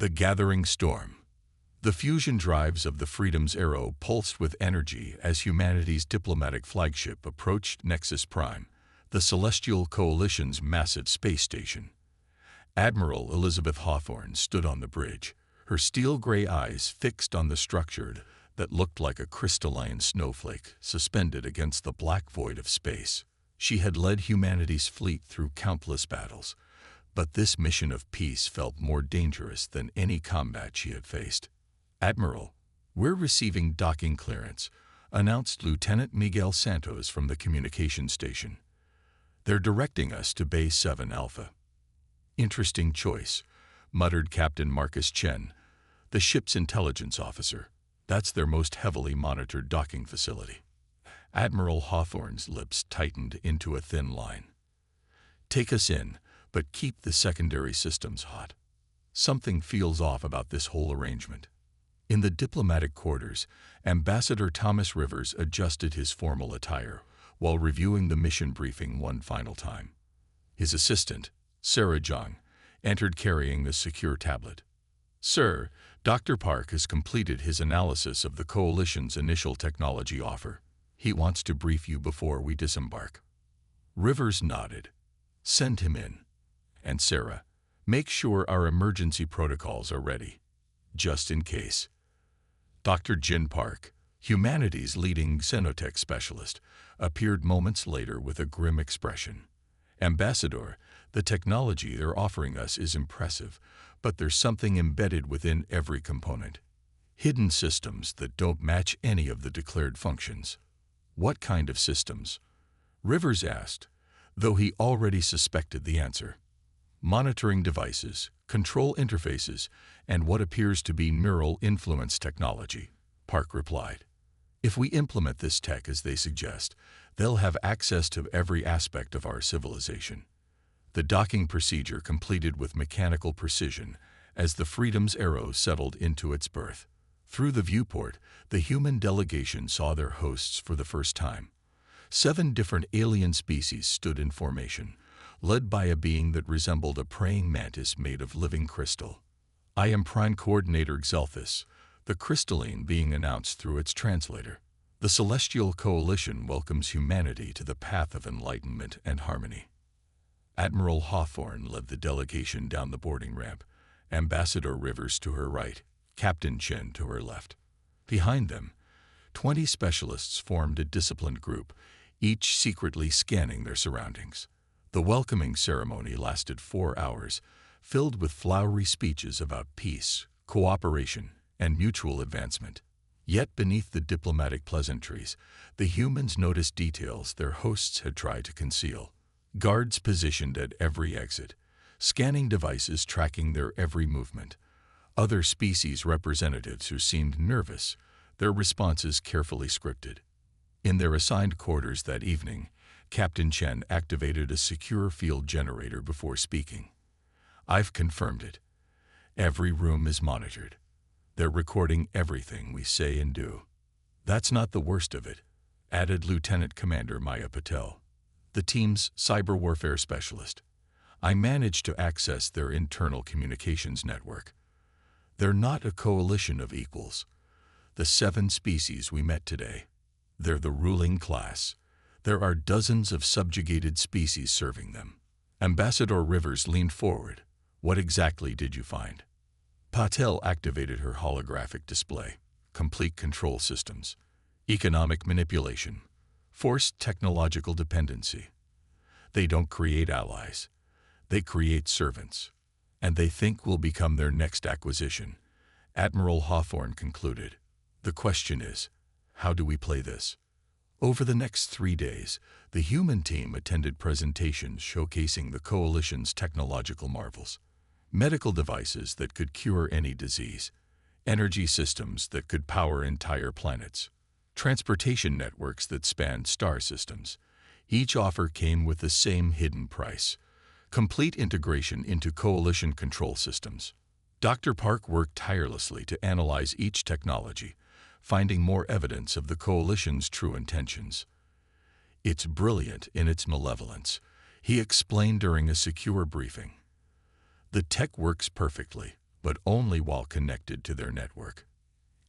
The gathering storm. The fusion drives of the Freedom's Arrow pulsed with energy as humanity's diplomatic flagship approached Nexus Prime, the Celestial Coalition's massive space station. Admiral Elizabeth Hawthorne stood on the bridge, her steel-gray eyes fixed on the structure that looked like a crystalline snowflake suspended against the black void of space. She had led humanity's fleet through countless battles, but this mission of peace felt more dangerous than any combat she had faced. "Admiral, we're receiving docking clearance," announced Lieutenant Miguel Santos from the communications station. "They're directing us to Base 7 Alpha." "Interesting choice," muttered Captain Marcus Chen, the ship's intelligence officer. "That's their most heavily monitored docking facility." Admiral Hawthorne's lips tightened into a thin line. "Take us in, but keep the secondary systems hot. Something feels off about this whole arrangement." In the diplomatic quarters, Ambassador Thomas Rivers adjusted his formal attire while reviewing the mission briefing one final time. His assistant, Sarah Jung, entered carrying the secure tablet. "Sir, Dr. Park has completed his analysis of the Coalition's initial technology offer. He wants to brief you before we disembark." Rivers nodded. "Send him in. And Sarah, make sure our emergency protocols are ready, just in case." Dr. Jin Park, humanity's leading xenotech specialist, appeared moments later with a grim expression. "Ambassador, the technology they're offering us is impressive, but there's something embedded within every component. Hidden systems that don't match any of the declared functions." "What kind of systems?" Rivers asked, though he already suspected the answer. "Monitoring devices, control interfaces, and what appears to be neural influence technology," Park replied. "If we implement this tech as they suggest, they'll have access to every aspect of our civilization." The docking procedure completed with mechanical precision as the Freedom's Arrow settled into its berth. Through the viewport, the human delegation saw their hosts for the first time. 7 different alien species stood in formation, led by a being that resembled a praying mantis made of living crystal. "I am Prime Coordinator Xelthus," the crystalline being announced through its translator. "The Celestial Coalition welcomes humanity to the path of enlightenment and harmony." Admiral Hawthorne led the delegation down the boarding ramp, Ambassador Rivers to her right, Captain Chen to her left. Behind them, 20 specialists formed a disciplined group, each secretly scanning their surroundings. The welcoming ceremony lasted 4 hours, filled with flowery speeches about peace, cooperation, and mutual advancement. Yet beneath the diplomatic pleasantries, the humans noticed details their hosts had tried to conceal. Guards positioned at every exit, scanning devices tracking their every movement. Other species representatives who seemed nervous, their responses carefully scripted. In their assigned quarters that evening, Captain Chen activated a secure field generator before speaking. "I've confirmed it. Every room is monitored. They're recording everything we say and do." "That's not the worst of it," added Lieutenant Commander Maya Patel, the team's cyber warfare specialist. "I managed to access their internal communications network. They're not a coalition of equals. The 7 species we met today, they're the ruling class. There are dozens of subjugated species serving them." Ambassador Rivers leaned forward. "What exactly did you find?" Patel activated her holographic display. "Complete control systems, economic manipulation, forced technological dependency. They don't create allies. They create servants. And they think we'll become their next acquisition," Admiral Hawthorne concluded. "The question is, how do we play this?" Over the next 3 days, the human team attended presentations showcasing the Coalition's technological marvels. Medical devices that could cure any disease, energy systems that could power entire planets, transportation networks that spanned star systems. Each offer came with the same hidden price: complete integration into Coalition control systems. Dr. Park worked tirelessly to analyze each technology, finding more evidence of the Coalition's true intentions. "It's brilliant in its malevolence," he explained during a secure briefing. "The tech works perfectly, but only while connected to their network.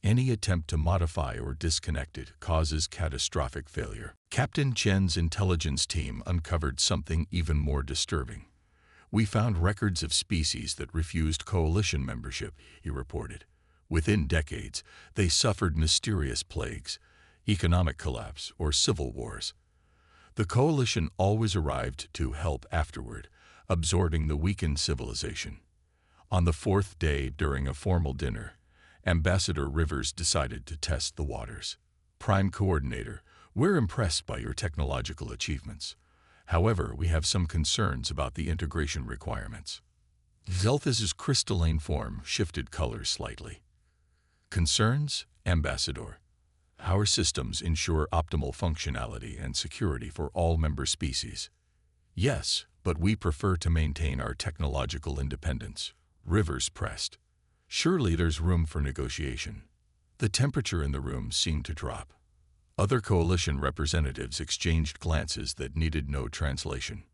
Any attempt to modify or disconnect it causes catastrophic failure. Captain Chen's intelligence team uncovered something even more disturbing. We found records of species that refused coalition membership, he reported. Within decades, they suffered mysterious plagues, economic collapse, or civil wars. The coalition always arrived to help afterward, absorbing the weakened civilization. On the fourth day, during a formal dinner, Ambassador Rivers decided to test the waters. Prime Coordinator, we're impressed by your technological achievements. However, we have some concerns about the integration requirements. Zelthus's crystalline form shifted colors slightly. Concerns, Ambassador? Our systems ensure optimal functionality and security for all member species. Yes, but we prefer to maintain our technological independence, Rivers pressed. Surely there's room for negotiation. The temperature in the room seemed to drop. Other coalition representatives exchanged glances that needed no translation.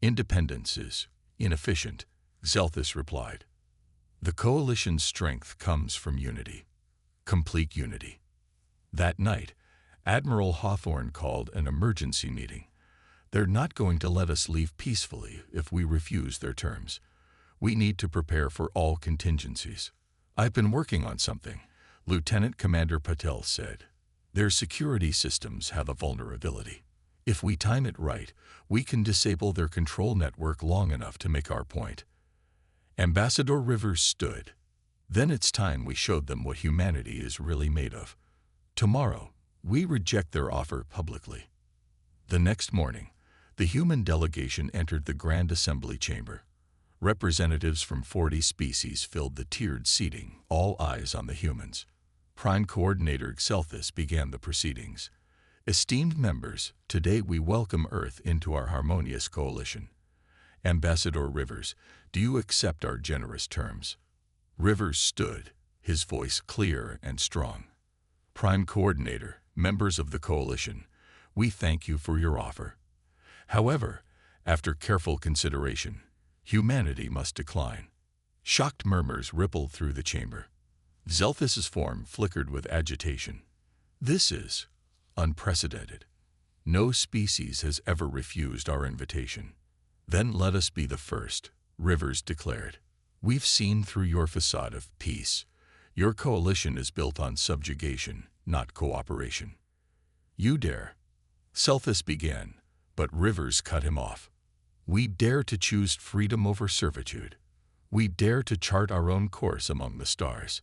Independence is inefficient, Zelthus replied. The coalition's strength comes from unity. Complete unity. That night, Admiral Hawthorne called an emergency meeting. They're not going to let us leave peacefully if we refuse their terms. We need to prepare for all contingencies. I've been working on something, Lieutenant Commander Patel said. Their security systems have a vulnerability. If we time it right, we can disable their control network long enough to make our point. Ambassador Rivers stood. Then it's time we showed them what humanity is really made of. Tomorrow, we reject their offer publicly. The next morning, the human delegation entered the Grand Assembly Chamber. Representatives from 40 species filled the tiered seating, all eyes on the humans. Prime Coordinator Zelthus began the proceedings. Esteemed members, today we welcome Earth into our harmonious coalition. Ambassador Rivers, do you accept our generous terms? Rivers stood, his voice clear and strong. Prime Coordinator, members of the coalition, we thank you for your offer. However, after careful consideration, humanity must decline. Shocked murmurs rippled through the chamber. Zelthus's form flickered with agitation. This is unprecedented. No species has ever refused our invitation. Then let us be the first, Rivers declared. We've seen through your facade of peace. Your coalition is built on subjugation, not cooperation. You dare. Zelthus began, but Rivers cut him off. We dare to choose freedom over servitude. We dare to chart our own course among the stars.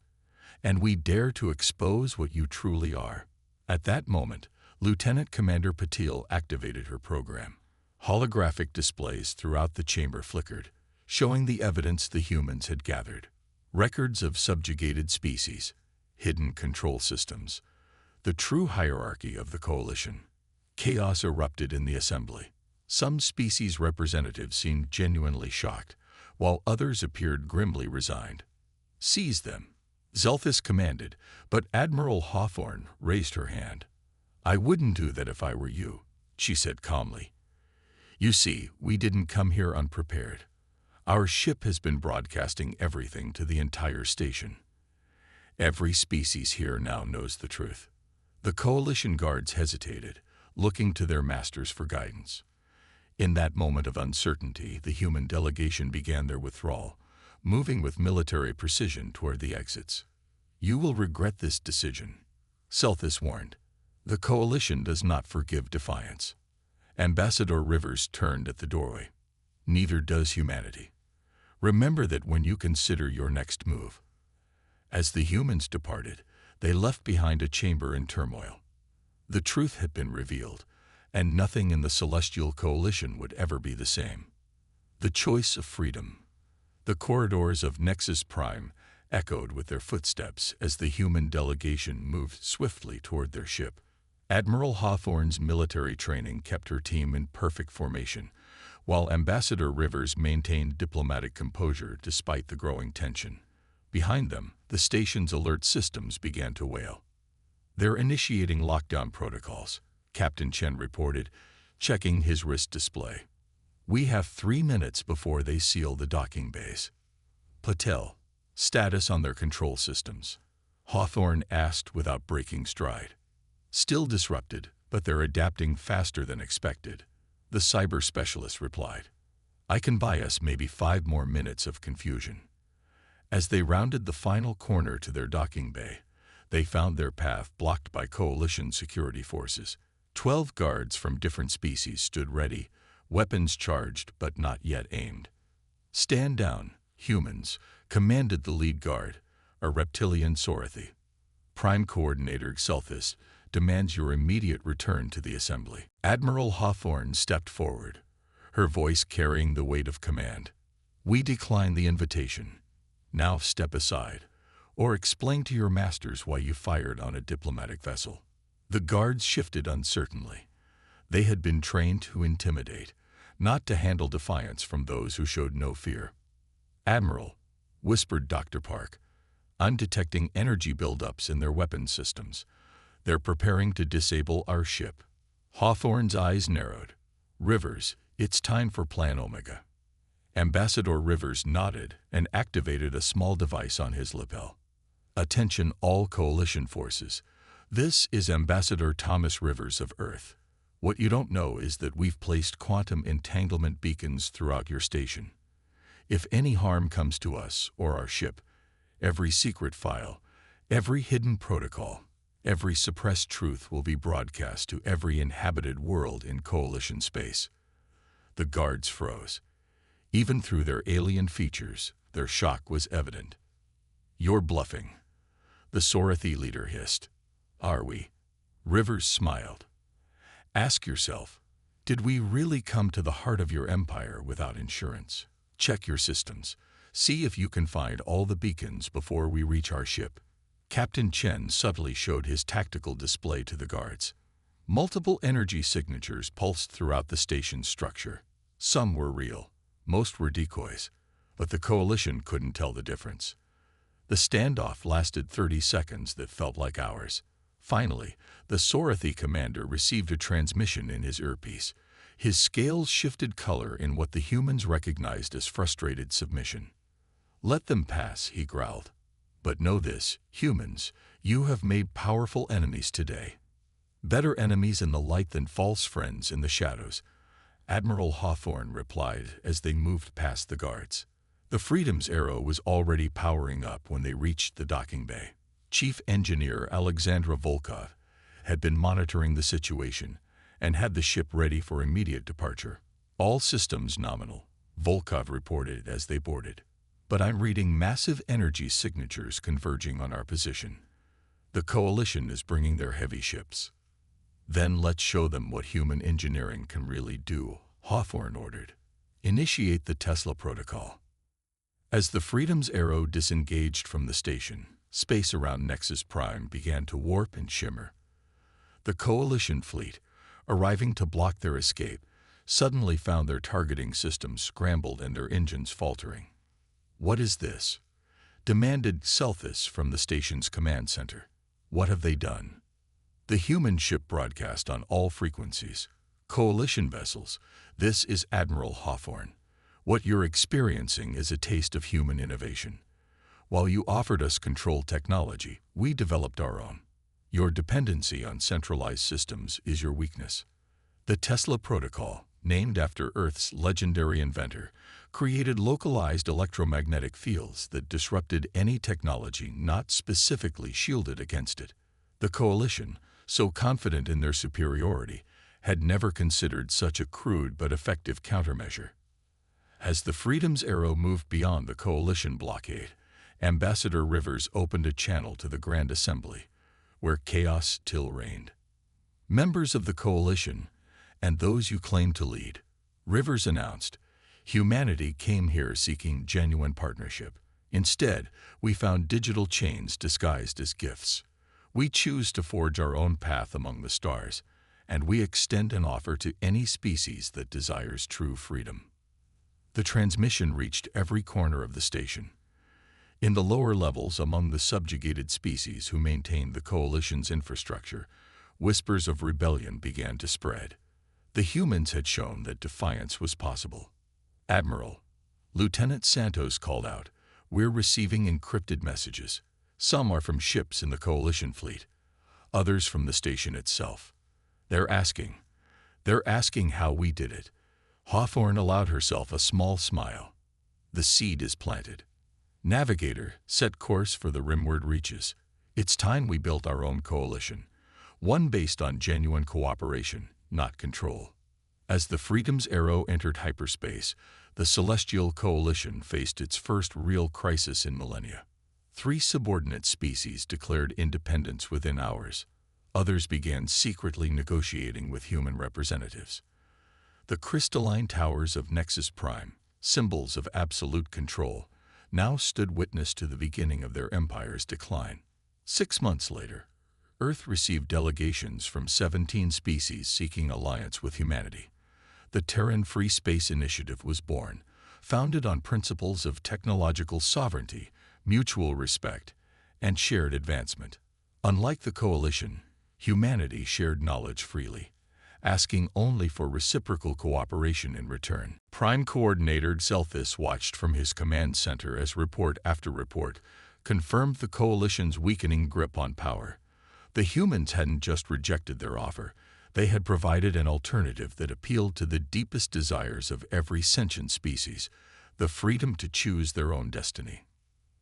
And we dare to expose what you truly are. At that moment, Lieutenant Commander Patil activated her program. Holographic displays throughout the chamber flickered, showing the evidence the humans had gathered. Records of subjugated species, hidden control systems, the true hierarchy of the coalition. Chaos erupted in the assembly. Some species representatives seemed genuinely shocked, while others appeared grimly resigned. Seize them, Zelthus commanded, but Admiral Hawthorne raised her hand. I wouldn't do that if I were you, she said calmly. You see, we didn't come here unprepared. Our ship has been broadcasting everything to the entire station. Every species here now knows the truth. The coalition guards hesitated, looking to their masters for guidance. In that moment of uncertainty, the human delegation began their withdrawal, moving with military precision toward the exits. You will regret this decision, Zelthus warned. The coalition does not forgive defiance. Ambassador Rivers turned at the doorway. Neither does humanity. Remember that when you consider your next move. As the humans departed, they left behind a chamber in turmoil. The truth had been revealed, and nothing in the celestial coalition would ever be the same. The choice of freedom. The corridors of Nexus Prime echoed with their footsteps as the human delegation moved swiftly toward their ship. Admiral Hawthorne's military training kept her team in perfect formation, while Ambassador Rivers maintained diplomatic composure despite the growing tension. Behind them, the station's alert systems began to wail. They're initiating lockdown protocols, Captain Chen reported, checking his wrist display. We have 3 minutes before they seal the docking bays. Patel, Status on their control systems. Hawthorne asked without breaking stride. Still disrupted, but they're adapting faster than expected. The cyber specialist replied. I can buy us maybe 5 more minutes of confusion. As they rounded the final corner to their docking bay, they found their path blocked by coalition security forces. 12 guards from different species stood ready, weapons charged but not yet aimed. Stand down, humans, commanded the lead guard, a reptilian Sorathi. Prime Coordinator Xelthis demands your immediate return to the assembly. Admiral Hawthorne stepped forward, her voice carrying the weight of command. We decline the invitation. Now step aside, or explain to your masters why you fired on a diplomatic vessel. The guards shifted uncertainly. They had been trained to intimidate, not to handle defiance from those who showed no fear. Admiral, whispered Dr. Park, I'm detecting energy buildups in their weapons systems. They're preparing to disable our ship. Hawthorne's eyes narrowed. Rivers, it's time for Plan Omega. Ambassador Rivers nodded and activated a small device on his lapel. Attention all coalition forces. This is Ambassador Thomas Rivers of Earth. What you don't know is that we've placed quantum entanglement beacons throughout your station. If any harm comes to us or our ship, every secret file, every hidden protocol, every suppressed truth will be broadcast to every inhabited world in coalition space. The guards froze. Even through their alien features, their shock was evident. You're bluffing, the Sorathi leader hissed. Are we? Rivers smiled. Ask yourself, did we really come to the heart of your empire without insurance? Check your systems. See if you can find all the beacons before we reach our ship. Captain Chen subtly showed his tactical display to the guards. Multiple energy signatures pulsed throughout the station's structure. Some were real, most were decoys, but the coalition couldn't tell the difference. The standoff lasted 30 seconds that felt like hours. Finally, the Sorathi commander received a transmission in his earpiece. His scales shifted color in what the humans recognized as frustrated submission. Let them pass, he growled. But know this, humans, you have made powerful enemies today. Better enemies in the light than false friends in the shadows, Admiral Hawthorne replied as they moved past the guards. The Freedom's arrow was already powering up when they reached the docking bay. Chief Engineer Alexandra Volkov had been monitoring the situation and had the ship ready for immediate departure. All systems nominal, Volkov reported as they boarded. But I'm reading massive energy signatures converging on our position. The coalition is bringing their heavy ships. Then let's show them what human engineering can really do, Hawthorne ordered. Initiate the Tesla protocol. As the Freedom's arrow disengaged from the station, space around Nexus Prime began to warp and shimmer. The coalition fleet, arriving to block their escape, suddenly found their targeting systems scrambled and their engines faltering. What is this? Demanded Xelthis from the station's command center. What have they done? The human ship broadcast on all frequencies. Coalition vessels, this is Admiral Hawthorne. What you're experiencing is a taste of human innovation. While you offered us controlled technology, we developed our own. Your dependency on centralized systems is your weakness. The Tesla protocol, named after Earth's legendary inventor, created localized electromagnetic fields that disrupted any technology not specifically shielded against it. The coalition, so confident in their superiority, had never considered such a crude but effective countermeasure. As the Freedom's arrow moved beyond the coalition blockade, Ambassador Rivers opened a channel to the Grand Assembly, where chaos still reigned. Members of the coalition, and those you claim to lead, Rivers announced, humanity came here seeking genuine partnership. Instead, we found digital chains disguised as gifts. We choose to forge our own path among the stars, and we extend an offer to any species that desires true freedom. The transmission reached every corner of the station. In the lower levels among the subjugated species who maintained the coalition's infrastructure, whispers of rebellion began to spread. The humans had shown that defiance was possible. Admiral, Lieutenant Santos called out, We're receiving encrypted messages. Some are from ships in the Coalition fleet, others from the station itself. They're asking how we did it. Hawthorne allowed herself a small smile. The seed is planted. Navigator, set course for the rimward reaches. It's time we built our own coalition, one based on genuine cooperation, not control. As the Freedom's Arrow entered hyperspace, the Celestial Coalition faced its first real crisis in millennia. 3 subordinate species declared independence within hours. Others began secretly negotiating with human representatives. The crystalline towers of Nexus Prime, symbols of absolute control, now stood witness to the beginning of their empire's decline. 6 months later, Earth received delegations from 17 species seeking alliance with humanity. The Terran Free Space Initiative was born, founded on principles of technological sovereignty, mutual respect, and shared advancement. Unlike the Coalition, humanity shared knowledge freely, asking only for reciprocal cooperation in return. Prime Coordinator Zelthus watched from his command center as report after report confirmed the Coalition's weakening grip on power. The humans hadn't just rejected their offer, they had provided an alternative that appealed to the deepest desires of every sentient species, the freedom to choose their own destiny.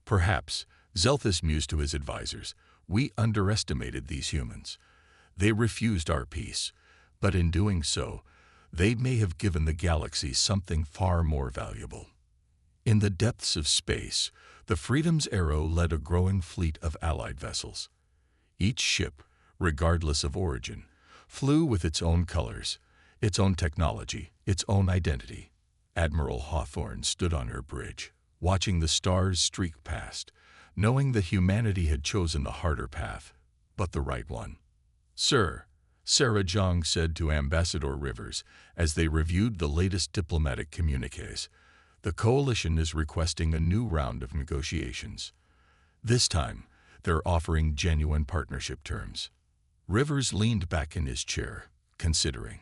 Perhaps, Zelthus mused to his advisors, we underestimated these humans. They refused our peace, but in doing so, they may have given the galaxy something far more valuable. In the depths of space, the Freedom's Arrow led a growing fleet of allied vessels. Each ship, regardless of origin, flew with its own colors, its own technology, its own identity. Admiral Hawthorne stood on her bridge, watching the stars streak past, knowing that humanity had chosen the harder path, but the right one. Sir, Sarah Jong said to Ambassador Rivers as they reviewed the latest diplomatic communiques, the Coalition is requesting a new round of negotiations. This time, they're offering genuine partnership terms. Rivers leaned back in his chair, considering.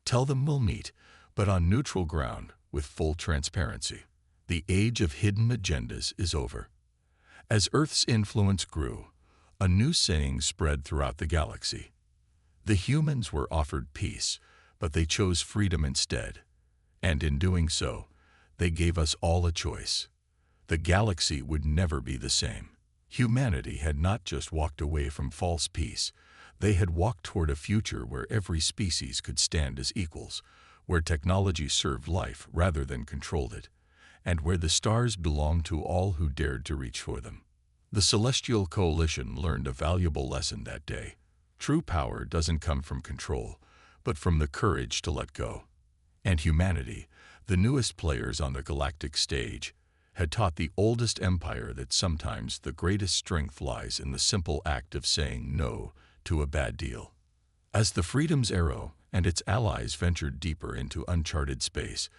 Tell them we'll meet, but on neutral ground, with full transparency. The age of hidden agendas is over. As Earth's influence grew, a new saying spread throughout the galaxy. The humans were offered peace, but they chose freedom instead. And in doing so, they gave us all a choice. The galaxy would never be the same. Humanity had not just walked away from false peace, they had walked toward a future where every species could stand as equals, where technology served life rather than controlled it, and where the stars belonged to all who dared to reach for them. The Celestial Coalition learned a valuable lesson that day. True power doesn't come from control, but from the courage to let go. And humanity, the newest players on the galactic stage, had taught the oldest empire that sometimes the greatest strength lies in the simple act of saying no to a bad deal. As the Freedom's Arrow and its allies ventured deeper into uncharted space,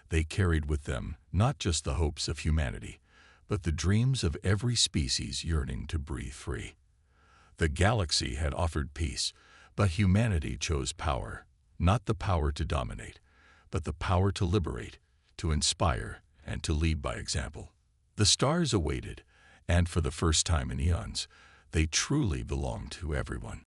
they carried with them not just the hopes of humanity, but the dreams of every species yearning to breathe free. The galaxy had offered peace, but humanity chose power, not the power to dominate, but the power to liberate, to inspire, and to lead by example. The stars awaited, and for the first time in eons, they truly belonged to everyone.